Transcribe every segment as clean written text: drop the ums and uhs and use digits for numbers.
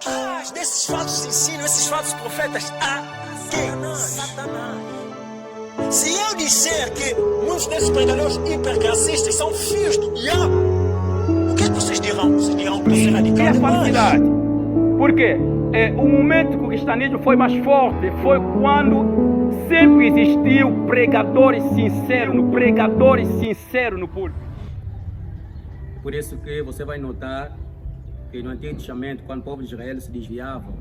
Desses falsos ensinos, esses falsos profetas, Satanás. Se eu disser que muitos desses pregadores hipergracistas são filhos do diabo, o que é que vocês dirão? Vocês dirão que isso é radical a demais. falsidade. Por quê? O momento que o cristianismo foi mais forte foi quando sempre existiu pregadores sinceros no púlpito. Por isso que você vai notar que no Antigo Testamento, quando o povo de Israel se desviava,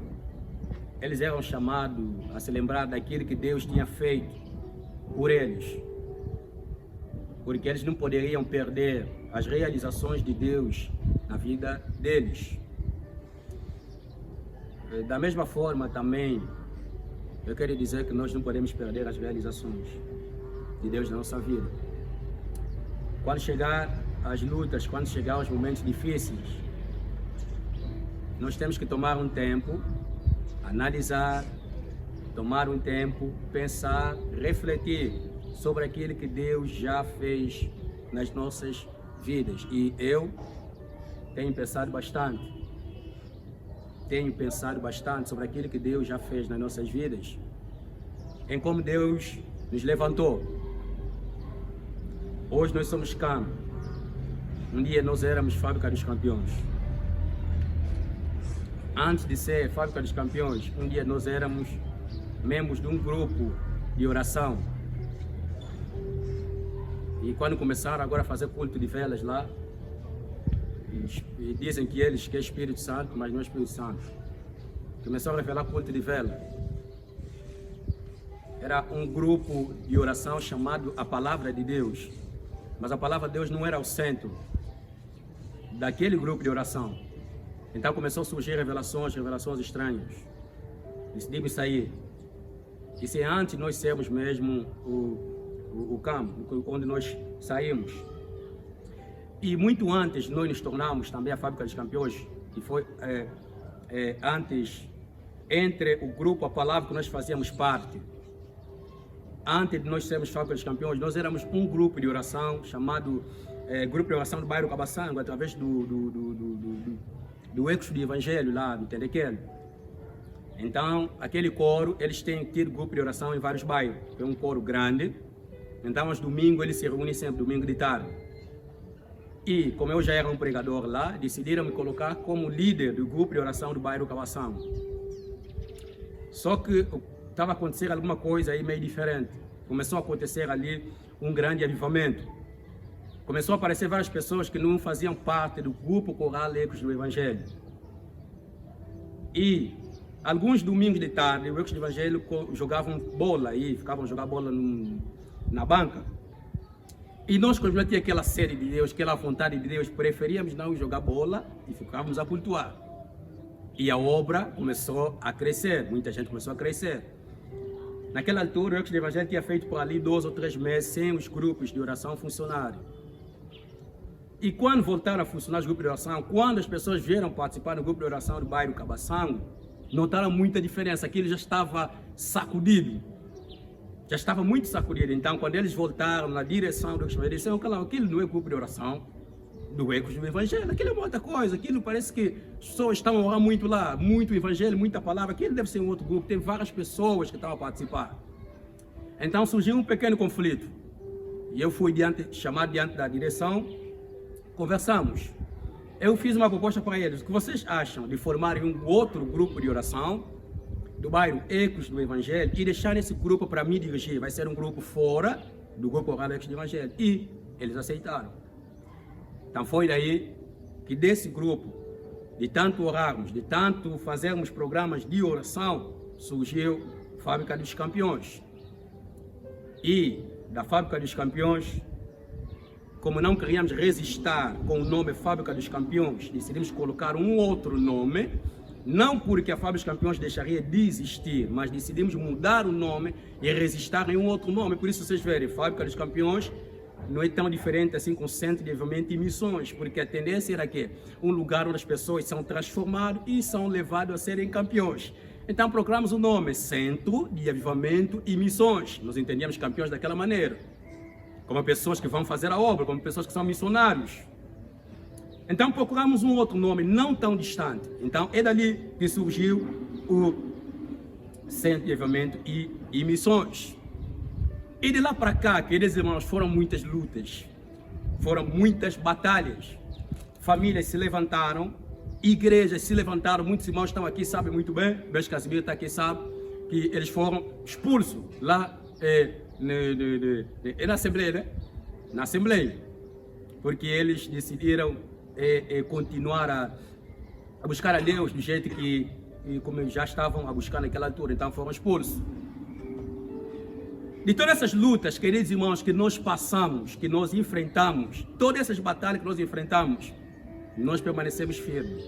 eles eram chamados a se lembrar daquilo que Deus tinha feito por eles. Porque eles não poderiam perder as realizações de Deus na vida deles. Da mesma forma também, eu quero dizer que nós não podemos perder as realizações de Deus na nossa vida. Quando chegar as lutas, quando chegar os momentos difíceis, nós temos que tomar um tempo, analisar, tomar um tempo, pensar, refletir sobre aquilo que Deus já fez nas nossas vidas. E eu tenho pensado bastante sobre aquilo que Deus já fez nas nossas vidas, em como Deus nos levantou. Hoje nós somos CAM. Um dia nós éramos Fábrica dos Campeões. Antes de ser Fábrica dos Campeões, um dia nós éramos membros de um grupo de oração. E quando começaram agora a fazer culto de velas lá, e dizem que eles que é Espírito Santo, mas não é Espírito Santo. Começaram a revelar culto de vela. Era um grupo de oração chamado a Palavra de Deus. Mas a Palavra de Deus não era o centro daquele grupo de oração. Então começou a surgir revelações estranhas. Decidimos sair. E se antes nós sermos mesmo o campo, onde nós saímos. E muito antes nós nos tornamos também a Fábrica dos Campeões, que foi antes, entre o grupo, a palavra que nós fazíamos parte. Antes de nós sermos Fábrica dos Campeões, nós éramos um grupo de oração chamado Grupo de Oração do Bairro Cabaçango, através do Ecos do Evangelho lá do Tendequele. Então, aquele coro, eles têm tido grupo de oração em vários bairros. É um coro grande. Então, aos domingos, eles se reúnem sempre, domingo de tarde. E, como eu já era um pregador lá, decidiram me colocar como líder do grupo de oração do bairro Cabaçango. Só que estava a acontecer alguma coisa aí meio diferente. Começou a acontecer ali um grande avivamento. Começou a aparecer várias pessoas que não faziam parte do grupo coral Ecos do Evangelho. E alguns domingos de tarde, os Ecos do Evangelho jogavam bola aí, ficavam jogando bola na banca. E nós, quando tínhamos aquela sede de Deus, aquela vontade de Deus, preferíamos não jogar bola e ficávamos a cultuar. E a obra começou a crescer, muita gente começou a crescer. Naquela altura, o Ecos do Evangelho tinha feito por ali 2 ou 3 meses sem os grupos de oração funcionarem. E quando voltaram a funcionar os grupos de oração, quando as pessoas vieram participar do grupo de oração do bairro Cabaçango, notaram muita diferença, aquilo já estava sacudido. Já estava muito sacudido. Então, quando eles voltaram na direção do Evangelho, disseram: aquilo não é grupo de oração do Ecos do Evangelho, aquilo é uma outra coisa, aquilo parece que as pessoas estão a orar muito lá, muito Evangelho, muita palavra, aquilo deve ser um outro grupo, tem várias pessoas que estavam a participar. Então surgiu um pequeno conflito. E eu fui chamado diante da direção, conversamos. Eu fiz uma proposta para eles: o que vocês acham de formarem um outro grupo de oração do bairro Ecos do Evangelho e deixar esse grupo para me dirigir? Vai ser um grupo fora do grupo oral Ecos do Evangelho. E eles aceitaram. Então foi daí que desse grupo, de tanto orarmos, de tanto fazermos programas de oração, surgiu a Fábrica dos Campeões. E da Fábrica dos Campeões, como não queríamos resistir com o nome Fábrica dos Campeões, decidimos colocar um outro nome. Não porque a Fábrica dos Campeões deixaria de existir, mas decidimos mudar o nome e resistir em um outro nome. Por isso vocês verem, Fábrica dos Campeões não é tão diferente assim com Centro de Avivamento e Missões, porque a tendência era que um lugar onde as pessoas são transformadas e são levadas a serem campeões. Então procuramos o nome Centro de Avivamento e Missões. Nós entendíamos campeões daquela maneira, como pessoas que vão fazer a obra, como pessoas que são missionários. Então procuramos um outro nome não tão distante. Então é dali que surgiu o Centro de Avivamento e Missões. E de lá para cá, queridos irmãos, foram muitas lutas, foram muitas batalhas. Famílias se levantaram, igrejas se levantaram, muitos irmãos estão aqui, sabem muito bem, o Beijo Casimiro está aqui, sabe, que eles foram expulsos lá na Assembleia, né? Na Assembleia, porque eles decidiram continuar a buscar a Deus do jeito que como já estavam a buscar naquela altura, então foram expulsos. De todas essas lutas, queridos irmãos, que nós passamos, que nós enfrentamos, todas essas batalhas que nós enfrentamos, nós permanecemos firmes.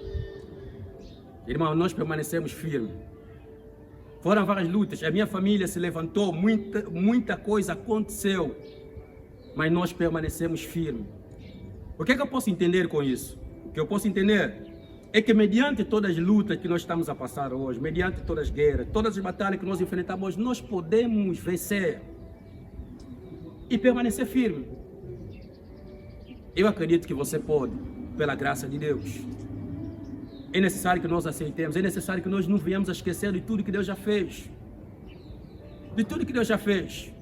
Irmão, nós permanecemos firmes. Foram várias lutas, a minha família se levantou, muita coisa aconteceu, mas nós permanecemos firmes. O que é que eu posso entender com isso? O que eu posso entender é que mediante todas as lutas que nós estamos a passar hoje, mediante todas as guerras, todas as batalhas que nós enfrentamos hoje, nós podemos vencer e permanecer firme. Eu acredito que você pode, pela graça de Deus. É necessário que nós aceitemos, é necessário que nós não venhamos a esquecer de tudo que Deus já fez. De tudo que Deus já fez.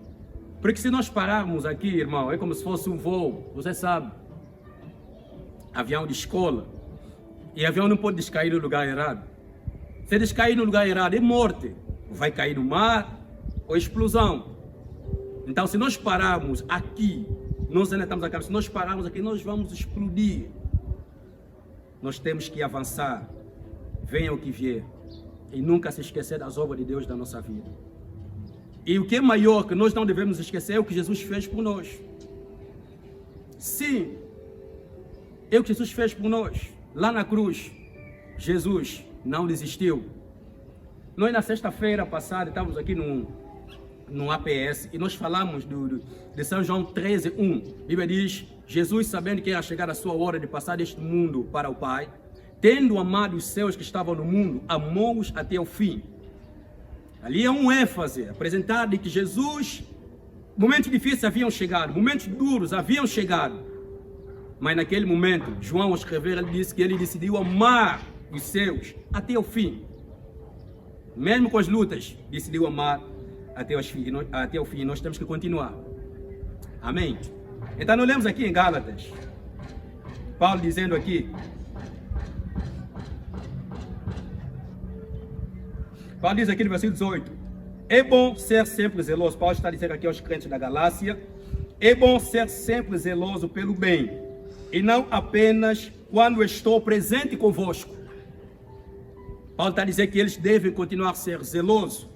Porque se nós pararmos aqui, irmão, é como se fosse um voo, você sabe, avião de escola. E avião não pode descair no lugar errado. Se descair no lugar errado, é morte. Vai cair no mar ou explosão. Então, se nós pararmos aqui, nós ainda estamos aqui, se nós pararmos aqui, nós vamos explodir. Nós temos que avançar, venha o que vier, e nunca se esquecer das obras de Deus da nossa vida. E o que é maior que nós não devemos esquecer é o que Jesus fez por nós. Sim, é o que Jesus fez por nós. Lá na cruz, Jesus não desistiu. Nós na sexta-feira passada estávamos aqui no APS e nós falamos de São João 13:1. A Bíblia diz: Jesus, sabendo que ia chegar a sua hora de passar deste mundo para o Pai, tendo amado os seus que estavam no mundo, amou-os até o fim. Ali é um ênfase, apresentar de que Jesus, momentos difíceis haviam chegado, momentos duros haviam chegado. Mas naquele momento, João ao escrever, ele disse que ele decidiu amar os seus até o fim. Mesmo com as lutas, decidiu amar até o fim. Nós temos que continuar. Amém? Então nós lemos aqui em Gálatas, Paulo dizendo aqui, Paulo diz aqui no versículo 18, é bom ser sempre zeloso. Paulo está dizendo aqui aos crentes da Galácia, é bom ser sempre zeloso pelo bem, e não apenas quando estou presente convosco. Paulo está dizendo que eles devem continuar a ser zelosos.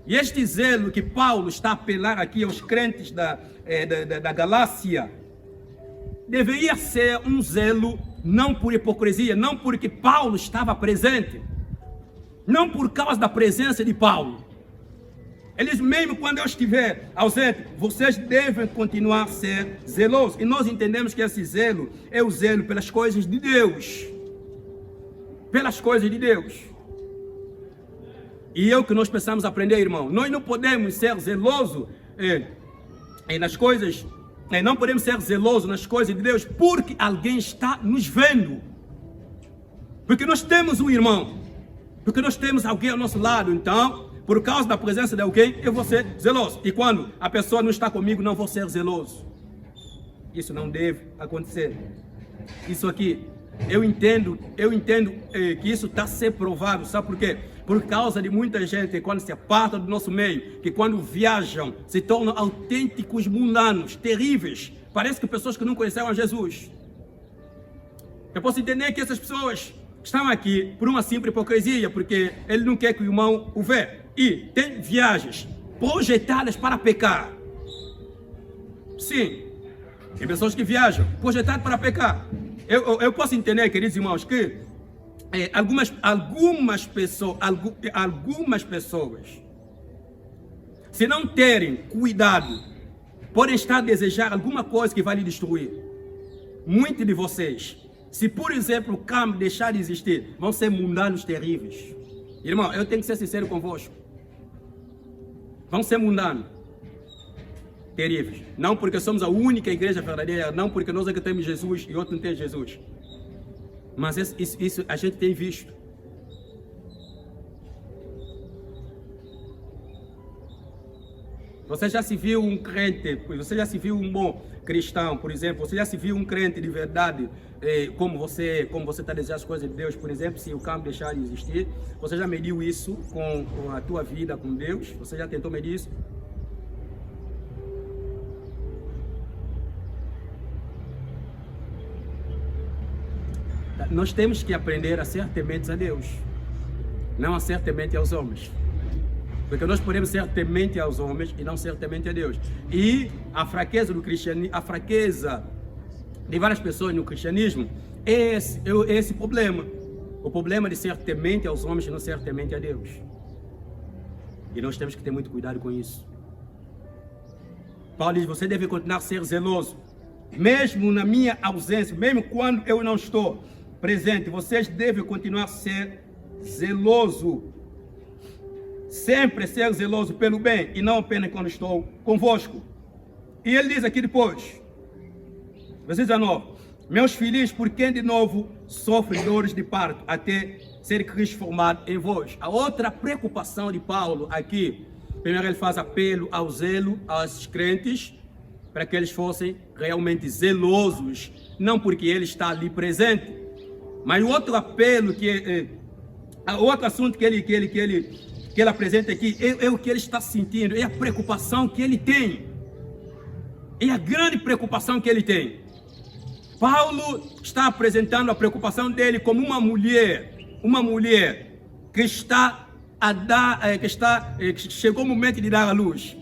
E este zelo que Paulo está a apelar aqui aos crentes da Galácia, deveria ser um zelo não por hipocrisia, não porque Paulo estava presente, não por causa da presença de Paulo. Eles, mesmo quando eu estiver ausente, vocês devem continuar a ser zelosos. E nós entendemos que esse zelo é o zelo pelas coisas de Deus. Pelas coisas de Deus. E é o que nós precisamos aprender, irmão. Nós não podemos ser zelosos nas coisas, não podemos ser zelosos nas coisas de Deus porque alguém está nos vendo. Porque nós temos um irmão. Porque nós temos alguém ao nosso lado, então, por causa da presença de alguém, eu vou ser zeloso. E quando a pessoa não está comigo, não vou ser zeloso. Isso não deve acontecer. Isso aqui, eu entendo que isso está a ser provado. Sabe por quê? Por causa de muita gente, quando se aparta do nosso meio, que quando viajam, se tornam autênticos mundanos, terríveis. Parece que pessoas que não conheceram Jesus. Eu posso entender que essas pessoas estão aqui por uma simples hipocrisia, porque ele não quer que o irmão o vê. E tem viagens projetadas para pecar. Sim, tem pessoas que viajam projetadas para pecar. Eu posso entender, queridos irmãos, que algumas pessoas, se não terem cuidado, podem estar a desejar alguma coisa que vai lhe destruir. Muitos de vocês, se por exemplo o campo deixar de existir, vão ser mundanos terríveis. Irmão, eu tenho que ser sincero convosco. Vão ser mundanos terríveis. Não porque somos a única igreja verdadeira, não porque nós é que temos Jesus e outros não têm Jesus. Mas isso a gente tem visto. Você já se viu um crente, você já se viu um bom cristão, por exemplo, você já se viu um crente de verdade, como você está desejando as coisas de Deus, por exemplo, se o campo deixar de existir, você já mediu isso com a tua vida com Deus? Você já tentou medir isso? Nós temos que aprender a ser tementes a Deus, não a ser temente aos homens. Porque nós podemos ser temente aos homens e não ser temente a Deus. E a fraqueza do cristianismo, a fraqueza de várias pessoas no cristianismo é esse problema. O problema de ser temente aos homens e não ser temente a Deus. E nós temos que ter muito cuidado com isso. Paulo diz, você deve continuar a ser zeloso. Mesmo na minha ausência, mesmo quando eu não estou presente, vocês devem continuar a ser zeloso. Sempre ser zeloso pelo bem e não apenas quando estou convosco. E ele diz aqui depois, versículo 19: meus filhos, por quem de novo sofrem dores de parto, até ser Cristo formado em vós. A outra preocupação de Paulo aqui, primeiro ele faz apelo ao zelo aos crentes, para que eles fossem realmente zelosos, não porque ele está ali presente, mas o outro apelo, o outro assunto que ele apresenta aqui é o que ele está sentindo, é a preocupação que ele tem, é a grande preocupação que ele tem. Paulo está apresentando a preocupação dele como uma mulher que está a dar, que chegou o momento de dar à luz.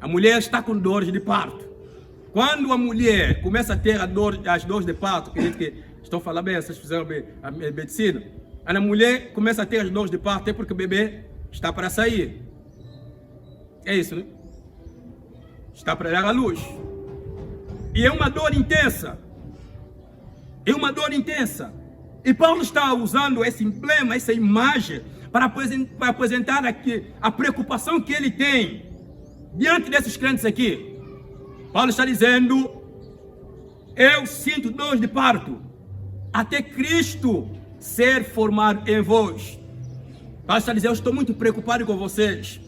A mulher está com dores de parto. Quando a mulher começa a ter as dores de parto, que estão falando bem, vocês fizeram a medicina, a mulher começa a ter as dores de parto, até porque o bebê está para sair. É isso, né? Está para dar à luz. E é uma dor intensa. É uma dor intensa. E Paulo está usando esse emblema, essa imagem, para apresentar aqui a preocupação que ele tem diante desses crentes aqui. Paulo está dizendo, eu sinto dores de parto, até Cristo ser formado em vós. Paulo está dizendo, eu estou muito preocupado com vocês.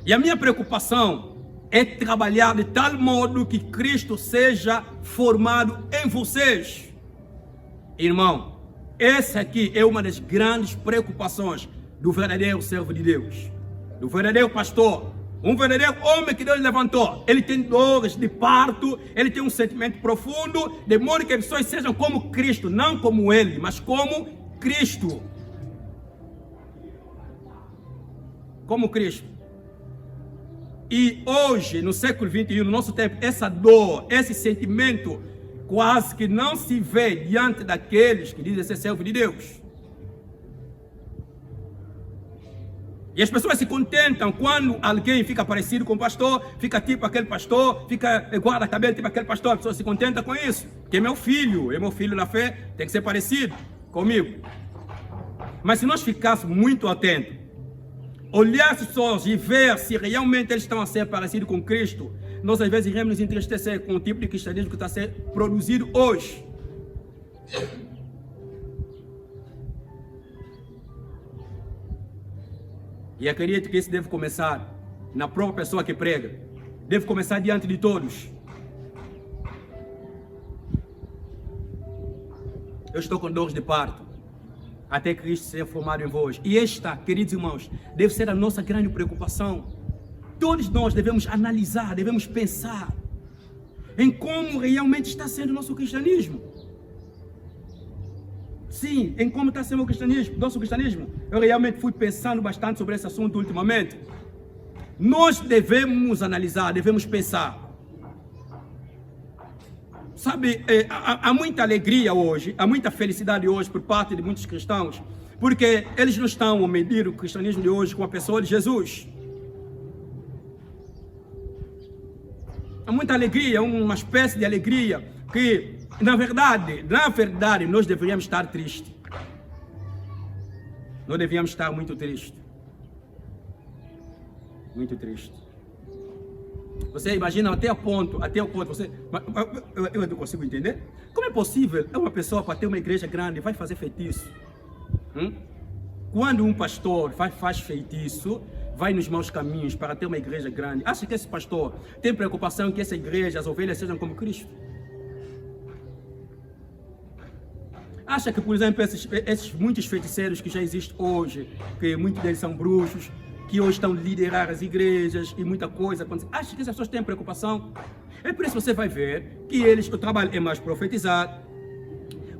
E a minha preocupação é trabalhar de tal modo que Cristo seja formado em vocês. Irmão, essa aqui é uma das grandes preocupações do verdadeiro servo de Deus, do verdadeiro pastor, um verdadeiro homem que Deus levantou. Ele tem dores de parto, ele tem um sentimento profundo, de modo que as pessoas sejam como Cristo, não como ele, mas como Cristo. Como Cristo. E hoje, no século 21, no nosso tempo, essa dor, esse sentimento, quase que não se vê diante daqueles que dizem ser servo de Deus. E as pessoas se contentam quando alguém fica parecido com o pastor, fica tipo aquele pastor, fica guarda cabelo tipo aquele pastor, a pessoa se contenta com isso, que é meu filho na fé, tem que ser parecido comigo. Mas se nós ficássemos muito atentos, olhar as pessoas e ver se realmente eles estão a ser parecidos com Cristo, nós às vezes iremos nos entristecer com o tipo de cristianismo que está a ser produzido hoje. E acredito que isso deve começar na própria pessoa que prega, deve começar diante de todos. Eu estou com dores de parto, até Cristo seja formado em vós. E esta, queridos irmãos, deve ser a nossa grande preocupação. Todos nós devemos analisar, devemos pensar em como realmente está sendo o nosso cristianismo. Sim, em como está sendo o cristianismo, nosso cristianismo. Eu realmente fui pensando bastante sobre esse assunto ultimamente. Nós devemos analisar, devemos pensar. Sabe, há muita alegria hoje, há muita felicidade hoje por parte de muitos cristãos, porque eles não estão a medir o cristianismo de hoje com a pessoa de Jesus. Há muita alegria, uma espécie de alegria que, na verdade, nós deveríamos estar tristes. Nós deveríamos estar muito tristes. Muito tristes. Você imagina até o ponto, você... Eu não consigo entender. Como é possível uma pessoa para ter uma igreja grande vai fazer feitiço? Quando um pastor faz feitiço, vai nos maus caminhos para ter uma igreja grande, acha que esse pastor tem preocupação que essa igreja, as ovelhas sejam como Cristo? Acha que, por exemplo, esses muitos feiticeiros que já existem hoje, que muitos deles são bruxos, que hoje estão a liderar as igrejas e muita coisa acontece, acha que essas pessoas têm preocupação? É por isso que você vai ver que o trabalho é mais profetizado,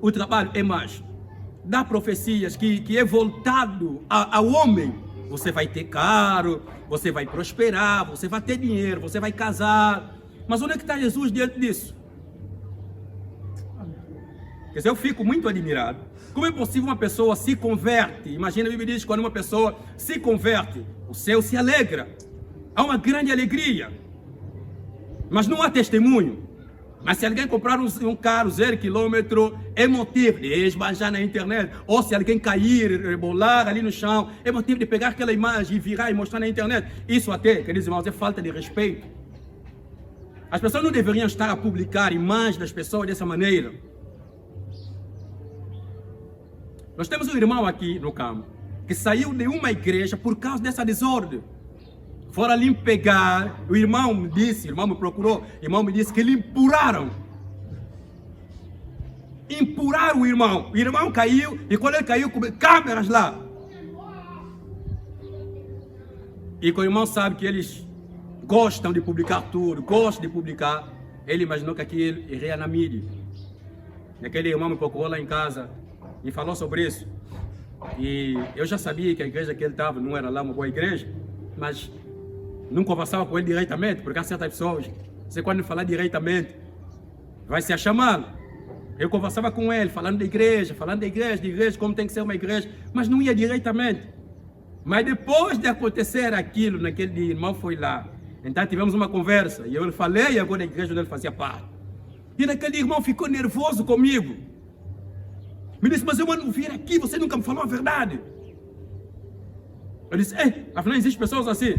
o trabalho é mais dar profecias que é voltado ao homem. Você vai ter carro, você vai prosperar, você vai ter dinheiro, você vai casar. Mas onde é que está Jesus diante disso? Quer dizer, eu fico muito admirado. Como é possível uma pessoa se converte? Imagina, a Bíblia diz que quando uma pessoa se converte, o céu se alegra. Há uma grande alegria. Mas não há testemunho. Mas se alguém comprar um carro 0 km, é motivo de esbanjar na internet. Ou se alguém cair, rebolar ali no chão, é motivo de pegar aquela imagem e virar e mostrar na internet. Isso até, queridos irmãos, é falta de respeito. As pessoas não deveriam estar a publicar imagens das pessoas dessa maneira. Nós temos um irmão aqui no campo que saiu de uma igreja por causa dessa desordem. Foram ali pegar, o irmão me procurou, o irmão me disse que lhe empurraram. Empurraram o irmão caiu, e quando ele caiu, com câmeras lá. E quando o irmão sabe que eles gostam de publicar tudo, ele imaginou que aquilo iria na mídia. E aquele irmão me procurou lá em casa e falou sobre isso. E eu já sabia que a igreja que ele estava não era lá uma boa igreja, mas não conversava com ele diretamente, porque há certas pessoas, você quando falar diretamente, vai se achar mal. Eu conversava com ele, falando da igreja, como tem que ser uma igreja, mas não ia diretamente. Mas depois de acontecer aquilo, naquele dia, o irmão foi lá. Então tivemos uma conversa, e eu falei agora da igreja onde ele fazia parte. E naquele dia, o irmão ficou nervoso comigo. Me disse, mas eu não vir aqui, você nunca me falou a verdade. Eu disse, afinal existem pessoas assim.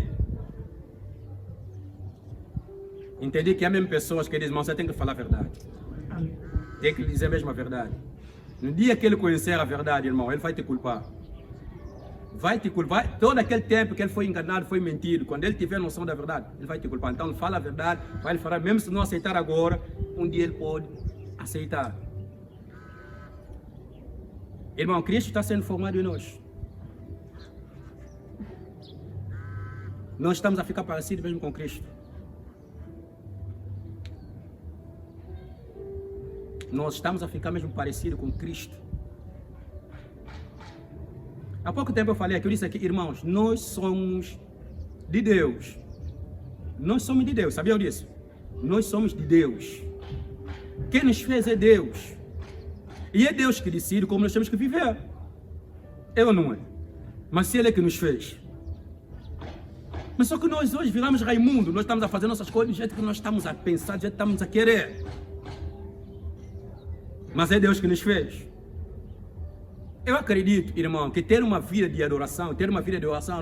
Entendi que há mesmo pessoas que dizem, irmão, você tem que falar a verdade. Tem que dizer mesmo a verdade. No dia que ele conhecer a verdade, irmão, ele vai te culpar. Vai te culpar. Todo aquele tempo que ele foi enganado, foi mentido. Quando ele tiver noção da verdade, ele vai te culpar. Então, fala a verdade, vai lhe falar, mesmo se não aceitar agora, um dia ele pode aceitar. Irmão, Cristo está sendo formado em nós. Nós estamos a ficar parecidos mesmo com Cristo. Nós estamos a ficar mesmo parecidos com Cristo. Há pouco tempo eu falei aqui, eu disse aqui, irmãos, nós somos de Deus. Nós somos de Deus, sabiam disso? Nós somos de Deus. Quem nos fez é Deus. E é Deus que decide como nós temos que viver. Eu ou não é? Mas se Ele é que nos fez. Mas só que nós hoje viramos Raimundo, nós estamos a fazer nossas coisas do jeito que nós estamos a pensar, do jeito que estamos a querer. Mas é Deus que nos fez. Eu acredito, irmão, que ter uma vida de adoração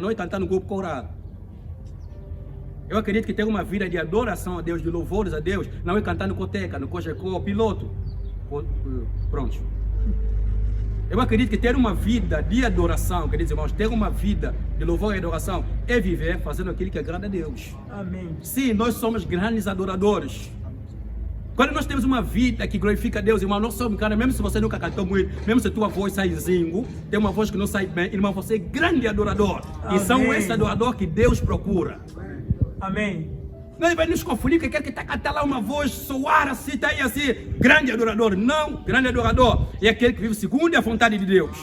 não é cantar no grupo coral. Eu acredito que ter uma vida de adoração a Deus, de louvores a Deus, não é cantar no coteca, no cojecô, piloto. Pronto. Eu acredito que ter uma vida de adoração, queridos irmãos, ter uma vida de louvor e adoração, é viver fazendo aquilo que agrada a Deus. Amém. Sim, nós somos grandes adoradores. Quando nós temos uma vida que glorifica a Deus, irmão, nós somos, cara, mesmo se você nunca cantou muito, mesmo se a tua voz sai zingo, tem uma voz que não sai bem, irmão, você é grande adorador. Amém. E são esse adorador que Deus procura. Amém. Não vai nos confundir que aquele que está cantando lá uma voz soar assim, está aí assim, grande adorador. Não, grande adorador é aquele que vive segundo a vontade de Deus.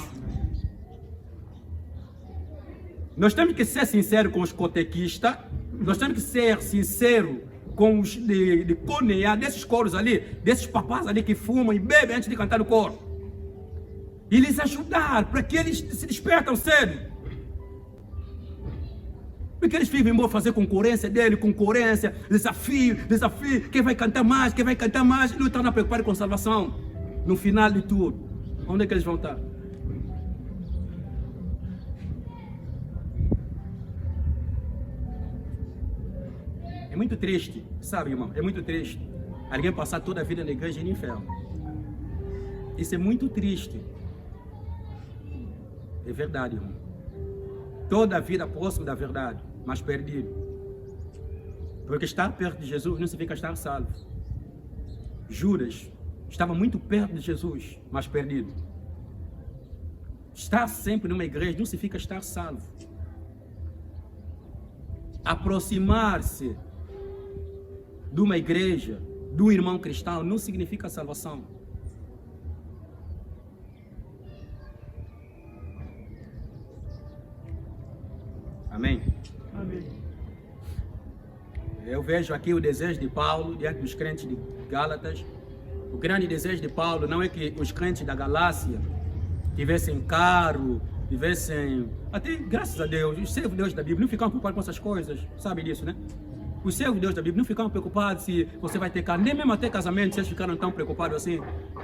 Nós temos que ser sinceros com os cotequistas, nós temos que ser sinceros com os de Coneá, desses coros ali, desses papás ali que fumam e bebem antes de cantar no coro. E lhes ajudar para que eles se despertam cedo. Porque eles vão fazer concorrência dele, desafio, quem vai cantar mais, não estão na preocupação com salvação. No final de tudo, onde é que eles vão estar? muito triste, sabe, irmão? É muito triste alguém passar toda a vida na igreja e no inferno. Isso é muito triste. É verdade, irmão. Toda a vida próxima da verdade, mas perdido. Porque estar perto de Jesus não significa estar salvo. Judas estava muito perto de Jesus, mas perdido. Estar sempre numa igreja não significa estar salvo. Aproximar-se de uma igreja, de um irmão cristão, não significa salvação. Amém? Amém. Eu vejo aqui o desejo de Paulo diante dos crentes de Gálatas. O grande desejo de Paulo não é que os crentes da Galácia tivessem carro, tivessem... Até, graças a Deus, os servos de Deus da Bíblia não ficavam preocupados com essas coisas. Sabe disso, né? Os servos de Deus da Bíblia não ficavam preocupados se você vai ter carro. Nem mesmo até casamento, se eles ficaram tão preocupados assim.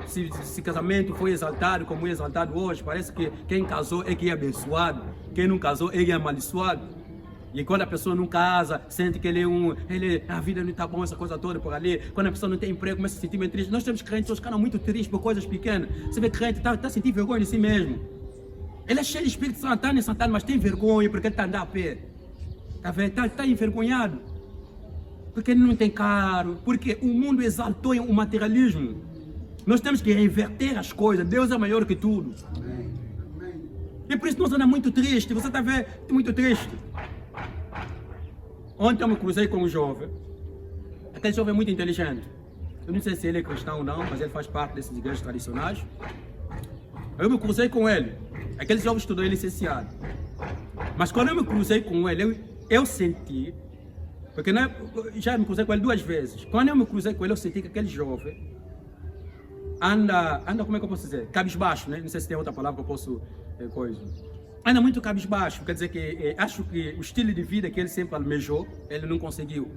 Se casamento foi exaltado como é exaltado hoje. Parece que quem casou é que é abençoado. Quem não casou é que é amaldiçoado. E quando a pessoa não casa, sente que a vida não está bom, essa coisa toda por ali. Quando a pessoa não tem emprego, começa a se sentir bem triste. Nós temos crentes que ficam muito tristes por coisas pequenas. Você vê crente, está sentindo vergonha de si mesmo. Ele é cheio de Espírito Santo, mas tem vergonha porque ele está andando a pé. Está vendo? Está envergonhado. Porque ele não tem carro. Porque o mundo exaltou o materialismo. Nós temos que reverter as coisas. Deus é maior que tudo. E por isso nós andamos muito tristes. Você está vendo? Muito triste. Ontem eu me cruzei com um jovem. Aquele jovem é muito inteligente. Eu não sei se ele é cristão ou não, mas ele faz parte dessas igrejas tradicionais. Eu me cruzei com ele. Aquele jovem estudou em licenciado. Mas quando eu me cruzei com ele, eu senti... Porque já me cruzei com ele 2 vezes. Quando eu me cruzei com ele, eu senti que aquele jovem anda, como é que eu posso dizer? Cabisbaixo, né? Não sei se tem outra palavra que eu posso... Anda muito cabisbaixo, quer dizer que acho que o estilo de vida que ele sempre almejou, ele não conseguiu.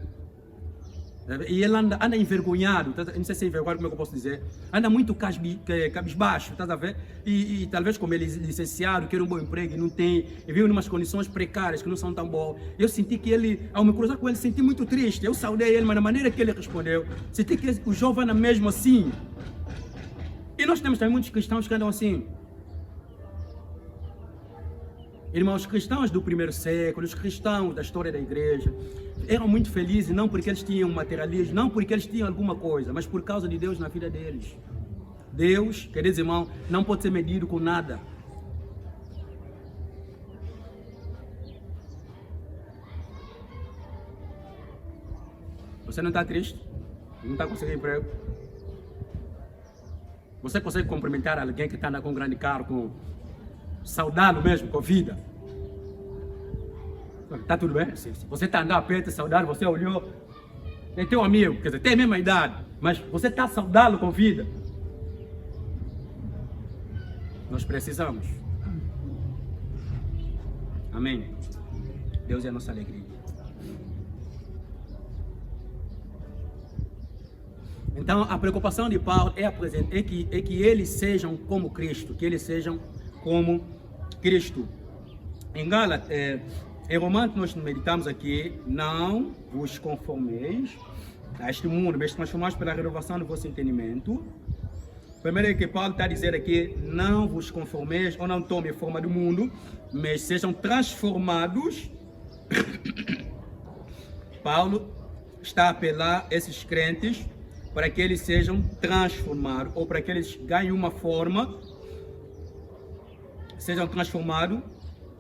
E ele anda envergonhado, não sei se é envergonhado, como é que eu posso dizer. Anda muito cabisbaixo, estás a ver? E talvez como ele é licenciado, quer um bom emprego e não tem, e vive em umas condições precárias que não são tão boas. Eu senti que ele, ao me cruzar com ele, senti muito triste. Eu saudei ele, mas na maneira que ele respondeu, senti que o jovem anda mesmo assim. E nós temos também muitos cristãos que andam assim. Irmãos, os cristãos do primeiro século, os cristãos da história da igreja, eram muito felizes, não porque eles tinham materialismo, não porque eles tinham alguma coisa, mas por causa de Deus na vida deles. Deus, queridos irmãos, não pode ser medido com nada. Você não está triste? Não está conseguindo emprego? Você consegue cumprimentar alguém que está com um grande carro, com saudá-lo mesmo com vida? Está tudo bem? Se você está andando a pé, saudá-lo, você olhou, é teu amigo, quer dizer, tem a mesma idade, mas você está saudá-lo com vida. Nós precisamos. Amém. Deus é a nossa alegria. Então a preocupação de Paulo é que eles sejam como Cristo, que eles sejam como Cristo. Em Gálatas, em Romanos nós meditamos aqui, não vos conformeis a este mundo, mas transformados pela renovação do vosso entendimento. Primeiro é que Paulo está a dizer aqui, não vos conformeis ou não tomem a forma do mundo, mas sejam transformados. Paulo está a apelar a esses crentes para que eles sejam transformados, ou para que eles ganhem uma forma, sejam transformados,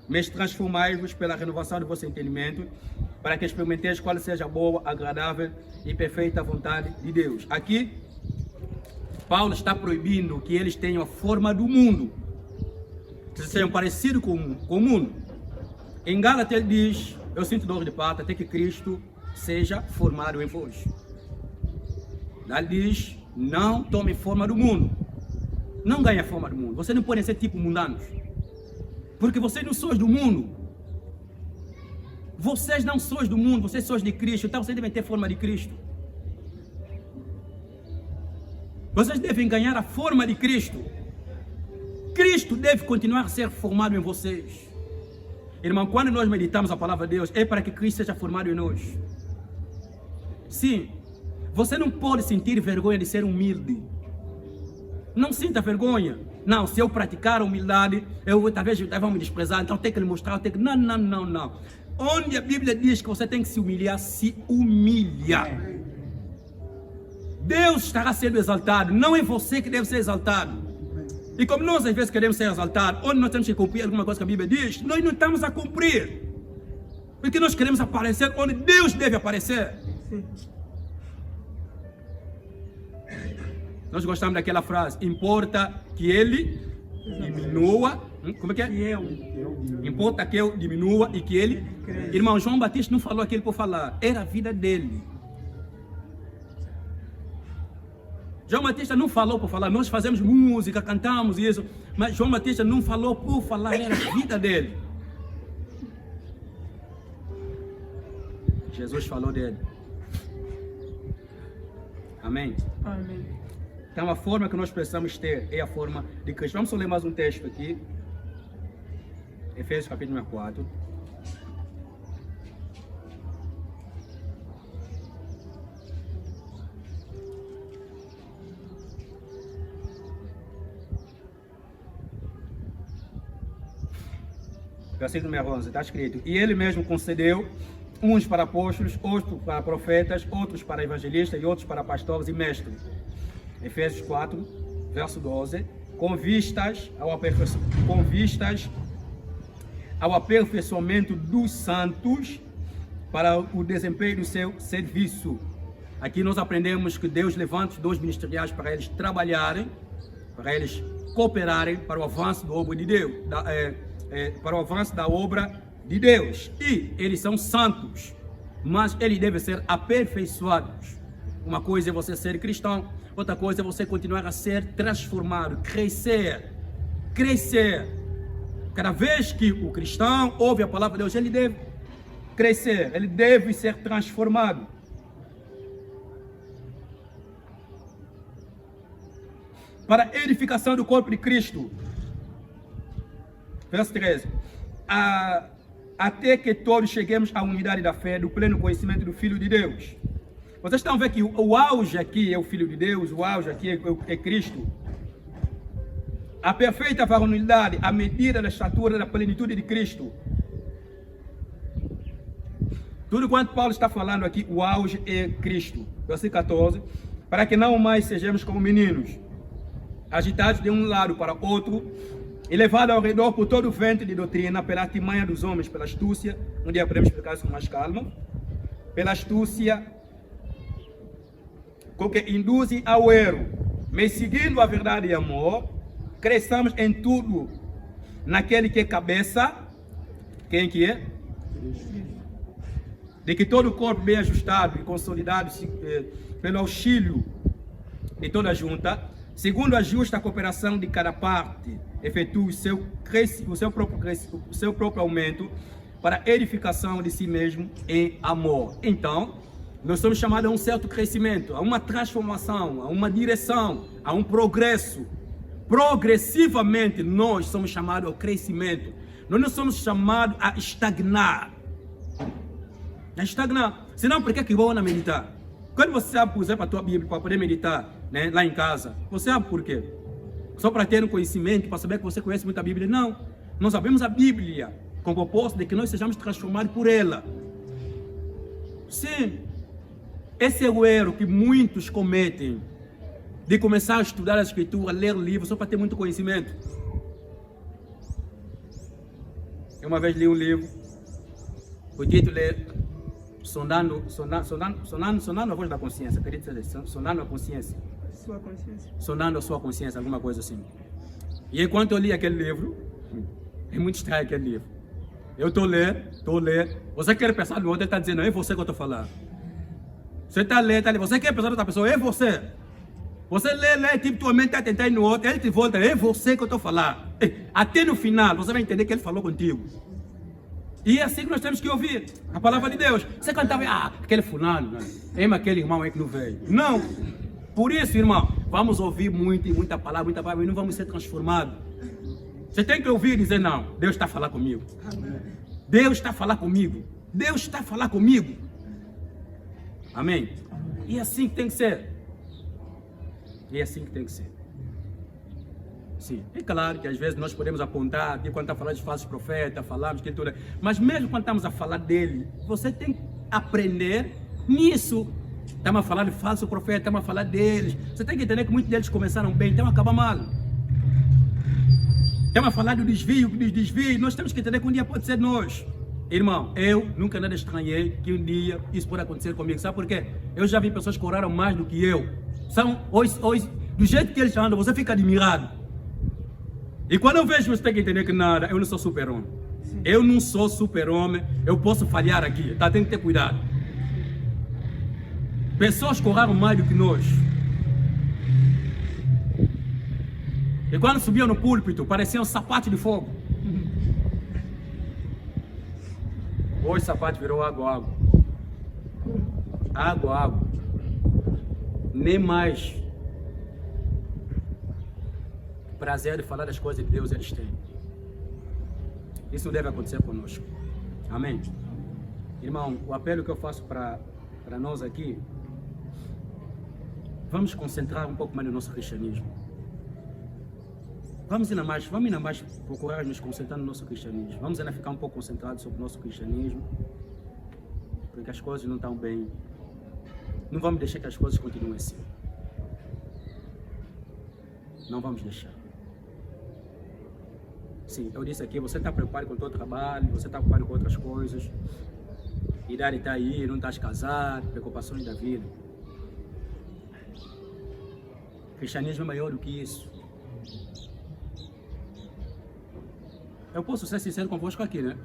mas transformai-vos pela renovação do vosso entendimento, para que experimenteis qual seja a boa, agradável e perfeita vontade de Deus. Aqui, Paulo está proibindo que eles tenham a forma do mundo, que sejam parecidos com o mundo. Em Gálatas ele diz, eu sinto dor de parto até que Cristo seja formado em vós. Ele diz, não tome forma do mundo. Não ganhe a forma do mundo. Vocês não podem ser tipo mundanos. Porque vocês não sois do mundo. Vocês não sois do mundo, vocês sois de Cristo. Então vocês devem ter forma de Cristo. Vocês devem ganhar a forma de Cristo. Cristo deve continuar a ser formado em vocês. Irmão, quando nós meditamos a palavra de Deus, é para que Cristo seja formado em nós. Sim, você não pode sentir vergonha de ser humilde. Não sinta vergonha. Não, se eu praticar a humildade, talvez vão me desprezar, então tem que lhe mostrar, tem que... Não. Onde a Bíblia diz que você tem que se humilha. Deus estará sendo exaltado, não é você que deve ser exaltado. E como nós às vezes queremos ser exaltados, onde nós temos que cumprir alguma coisa que a Bíblia diz, nós não estamos a cumprir. Porque nós queremos aparecer onde Deus deve aparecer. Nós gostamos daquela frase, importa que ele diminua, como é que é? Importa que eu diminua e que ele... Irmão, João Batista não falou aquilo por falar, era a vida dele. João Batista não falou por falar, nós fazemos música, cantamos isso, mas João Batista não falou por falar, era a vida dele. Jesus falou dele. Amém? Amém. Então a forma que nós precisamos ter é a forma de Cristo. Vamos só ler mais um texto aqui. Efésios capítulo 4. Versículo número 11, está escrito: e ele mesmo concedeu uns para apóstolos, outros para profetas, outros para evangelistas e outros para pastores e mestres. Efésios 4, verso 12, com vistas ao aperfeiçoamento dos santos para o desempenho do seu serviço. Aqui nós aprendemos que Deus levanta os dons ministeriais para eles trabalharem, para eles cooperarem para o avanço da obra de Deus, para o avanço da obra de Deus. E eles são santos, mas eles devem ser aperfeiçoados. Uma coisa é você ser cristão, outra coisa é você continuar a ser transformado, crescer. Cada vez que o cristão ouve a palavra de Deus, ele deve crescer, ele deve ser transformado. Para a edificação do corpo de Cristo. Verso 13. Até que todos cheguemos à unidade da fé, do pleno conhecimento do Filho de Deus. Vocês estão vendo que o auge aqui é o Filho de Deus, o auge aqui é Cristo. A perfeita varonilidade, a medida da estatura da plenitude de Cristo. Tudo quanto Paulo está falando aqui, o auge é Cristo. Versículo 14. Para que não mais sejamos como meninos, agitados de um lado para outro, e levados ao redor por todo o vento de doutrina, pela artimanha dos homens, pela astúcia, um dia podemos explicar isso com mais calma, pela astúcia com que induzem ao erro, mas seguindo a verdade e amor, cresçamos em tudo naquele que é cabeça, quem que é? De que todo o corpo bem ajustado e consolidado pelo auxílio de toda a junta, segundo a justa cooperação de cada parte, efetua o seu próprio aumento para a edificação de si mesmo em amor. Então, nós somos chamados a um certo crescimento, a uma transformação, a uma direção, a um progresso. Progressivamente nós somos chamados ao crescimento. Nós não somos chamados a estagnar. Senão, por que vão meditar? Quando você sabe, por exemplo, a tua Bíblia para poder meditar, né, lá em casa, você sabe por quê? Só para ter um conhecimento, para saber que você conhece muito a Bíblia? Não. Nós sabemos a Bíblia com o propósito de que nós sejamos transformados por ela. Sim. Esse é o erro que muitos cometem, de começar a estudar a Escritura, a ler livros, só para ter muito conhecimento. Eu uma vez li um livro, o título é Sondando a voz da consciência, acredito que é sondando a consciência. Sua consciência. Sondando a sua consciência, alguma coisa assim. E enquanto eu li aquele livro, é muito estranho aquele livro. Eu estou lendo, você quer pensar no outro, ele está dizendo, é você que eu estou falando. Você está lendo, você quer pensar em outra pessoa, é você. Você lê, tipo, tua mente está tentando ir no outro, ele te volta, é você que eu estou falando. Até no final, você vai entender que ele falou contigo. E é assim que nós temos que ouvir a palavra de Deus. Você cantava, aquele fulano, aquele irmão aí que não veio. Não. Por isso, irmão, vamos ouvir muita palavra, e não vamos ser transformados. Você tem que ouvir e dizer, não, Deus está a falar comigo. Deus está a falar comigo. Deus está a falar comigo. Amém? E é assim que tem que ser. E é assim que tem que ser. Sim, é claro que às vezes nós podemos apontar, quando está falando de falsos profetas, falamos que tudo, mas mesmo quando estamos a falar dele, você tem que aprender nisso. Estamos a falar de falso profeta, estamos a falar deles. Você tem que entender que muitos deles começaram bem, então acaba mal. Estamos a falar do desvio, nós temos que entender que um dia pode ser nós. Irmão, eu nunca nada estranhei que um dia isso pode acontecer comigo. Sabe por quê? Eu já vi pessoas que oraram mais do que eu. Hoje, do jeito que eles andam, você fica admirado. E quando eu vejo, você tem que entender que nada, eu não sou super-homem. Eu não sou super-homem, eu posso falhar aqui, tá? Tem que ter cuidado. Pessoas que oraram mais do que nós. E quando subiam no púlpito, pareciam sapatos de fogo. Hoje o sapato virou água. Água. Nem mais prazer de falar das coisas de Deus eles têm. Isso não deve acontecer conosco. Amém? Irmão, o apelo que eu faço para nós aqui, vamos concentrar um pouco mais no nosso cristianismo. Vamos ainda mais procurar nos concentrar no nosso cristianismo. Vamos ainda ficar um pouco concentrados sobre o nosso cristianismo, porque as coisas não estão bem. Não vamos deixar que as coisas continuem assim. Não vamos deixar. Sim, eu disse aqui, você está preocupado com o seu trabalho, você está preocupado com outras coisas, idade está aí, não estás casado, preocupações da vida. O cristianismo é maior do que isso. Eu posso ser sincero convosco aqui, né?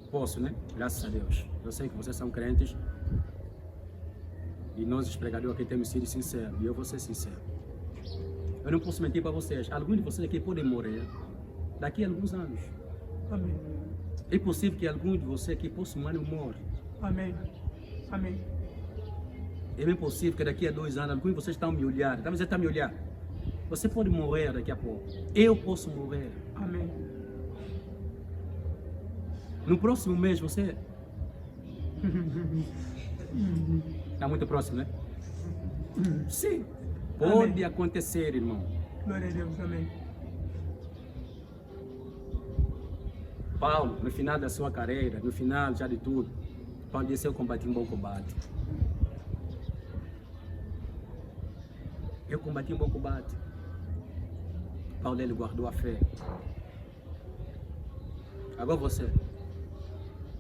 Posso, né? Graças a Deus. Eu sei que vocês são crentes e nós, os pregadores aqui, temos sido sinceros, e eu vou ser sincero. Eu não posso mentir para vocês. Alguns de vocês aqui podem morrer daqui a alguns anos. Amém. É possível que alguns de vocês aqui possam morrer. Amém. Amém. É bem possível que daqui a 2 anos, alguns de vocês estão me olhando. Você está me olhando. Você pode morrer daqui a pouco. Eu posso morrer. Amém. No próximo mês você... Está muito próximo, né? Sim. Pode acontecer, irmão. Glória a Deus, amém. Paulo, no final da sua carreira, no final já de tudo, Paulo disse: eu combati um bom combate. Eu combati um bom combate. Paulo, ele guardou a fé. Agora você,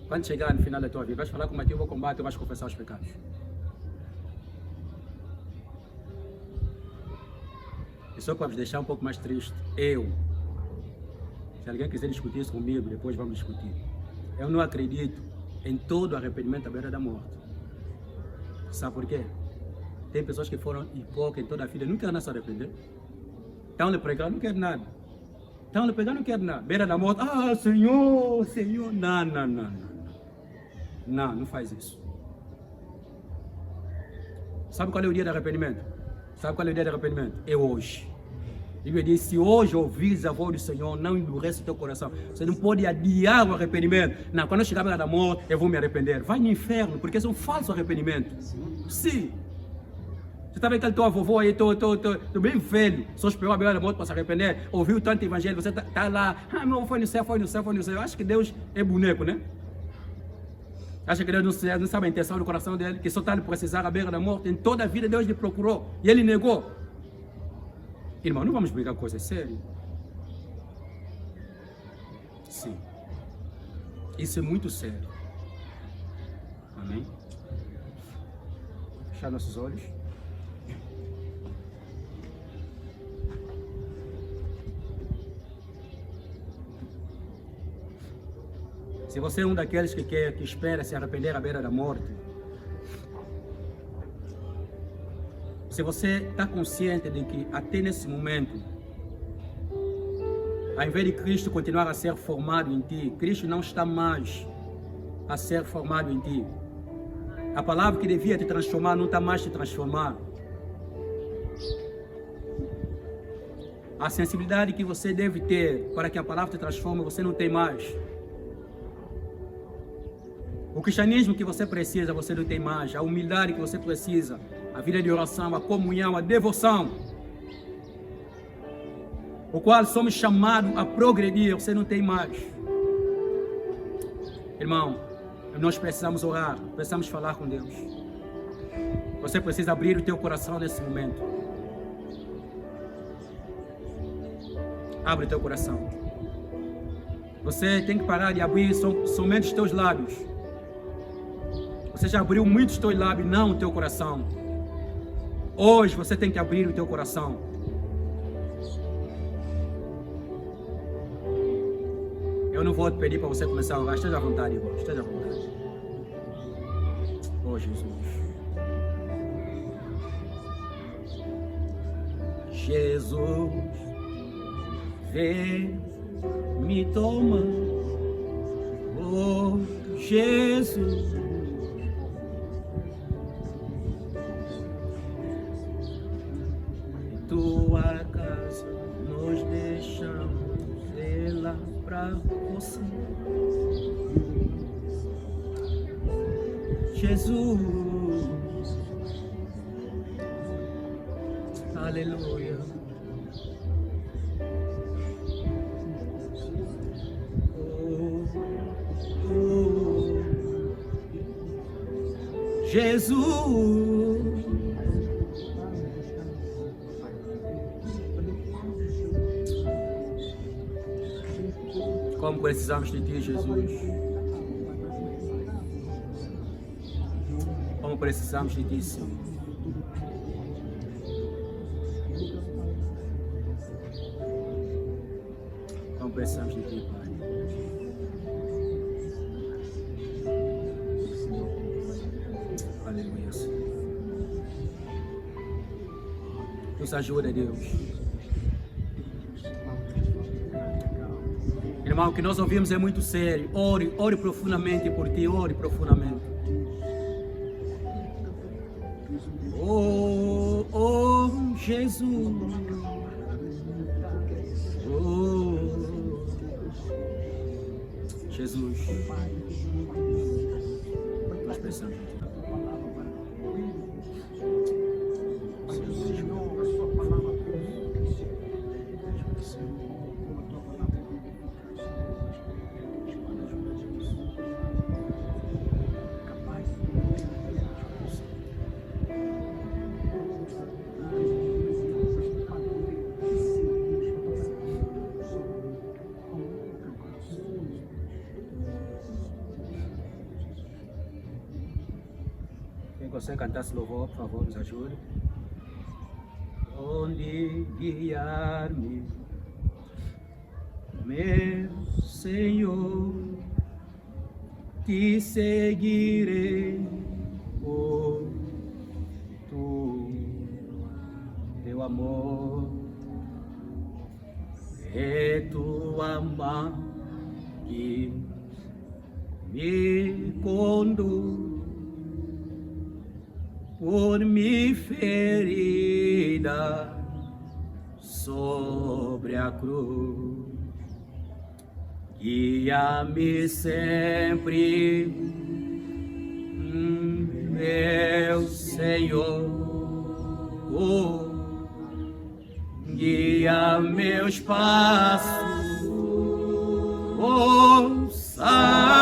quando chegar no final da tua vida, vais falar: combati um bom combate, ou vais confessar os pecados? E só para vos deixar um pouco mais triste, se alguém quiser discutir isso comigo, depois vamos discutir. Eu não acredito em todo arrependimento à beira da morte. Sabe por quê? Tem pessoas que foram hipócritas toda a vida, não querem se arrepender. Estão lhe pregando, não querem nada. Estão lhe pregando, não querem nada. Beira da morte: ah, Senhor, Senhor. Não faz isso. Sabe qual é o dia do arrependimento? Sabe qual é o dia do arrependimento? É hoje. A Bíblia diz: se hoje ouvires a voz do Senhor, não endureça o teu coração. Você não pode adiar o arrependimento. Não, quando eu chegar à da morte, eu vou me arrepender. Vai no inferno, porque esse é um falso arrependimento. Sim. Você está vendo aquele teu vovô aí, tô bem velho, só esperou a beira da morte para se arrepender, ouviu tanto evangelho, você tá lá: ah, meu, foi no céu. Eu acho que Deus é boneco, né? Acha que Deus não sabe a intenção do coração dele, que só está lhe precisar à beira da morte. Em toda a vida Deus lhe procurou e ele negou. Irmão, não vamos brigar com coisas sérias. Sim. Isso é muito sério. Amém? Fechar nossos olhos. Se você é um daqueles que espera se arrepender à beira da morte, se você está consciente de que até nesse momento, ao invés de Cristo continuar a ser formado em ti, Cristo não está mais a ser formado em ti. A palavra que devia te transformar não está mais te transformar. A sensibilidade que você deve ter para que a palavra te transforme, você não tem mais. O cristianismo que você precisa, você não tem mais. A humildade que você precisa, a vida de oração, a comunhão, a devoção, o qual somos chamados a progredir, você não tem mais. Irmão, nós precisamos orar, precisamos falar com Deus. Você precisa abrir o teu coração nesse momento. Abre o teu coração. Você tem que parar de abrir somente os teus lábios. Você já abriu muito os teus lábios, não o teu coração. Hoje você tem que abrir o teu coração. Eu não vou te pedir para você começar a orar. Esteja à vontade, irmão. Esteja à vontade. Oh, Jesus. Jesus, vem, me toma. Oh, Jesus. Tua casa nós deixamos ela para você, Jesus. Aleluia. Oh, oh, Jesus. Como precisamos de Ti, Jesus. Como precisamos de Ti, Senhor. Como precisamos de Ti, Pai. Aleluia, Senhor. Nos ajuda, Deus. Irmão, o que nós ouvimos é muito sério. Ore, ore profundamente por Ti, ore profundamente. Oh, oh, Jesus. Oh, Jesus. Nós precisamos de Ti. Você cantar esse louvor, por favor, nos ajude. Onde guiar-me, meu Senhor, te seguirei, por teu amor é tua mão que me conduz. Por me ferida sobre a cruz, guia-me sempre, meu Senhor, guia meus passos, oh Salvador.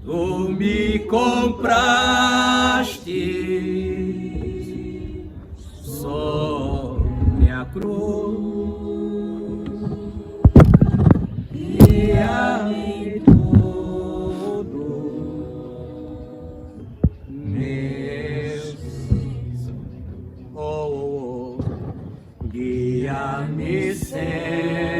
Tu me compraste sobre a cruz, guia-me todo, meu Senhor, guia-me sempre.